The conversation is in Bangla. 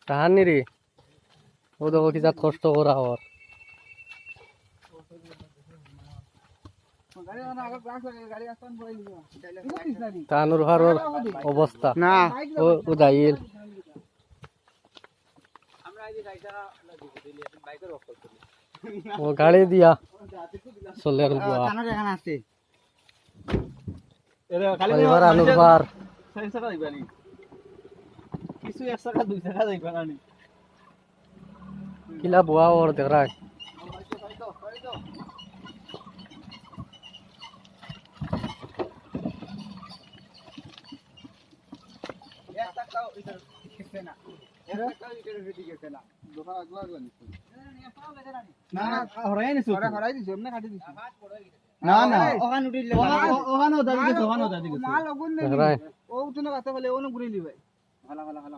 কাহানি রে ও দেখো কি যা কষ্ট করা ওর তানুর হারোর অবস্থা না ও যাইল ও গাড়ি দিয়া চলে আর বুয়া এবার আনুর বার কিছু 1 টাকা 2 টাকা যাইবা না কিলা বুয়া ওর দেখায় না হরাই নিছো হরাই দিছো এমনি কাটি দিছো না না ওখান উঠিলে ওখান ওদা দিছো ওখান ওদা দিছো মাল ওগুন নেই ও উঠনে কথা বলে ওন ঘুরে লিবাই ভালো ভালো ভালো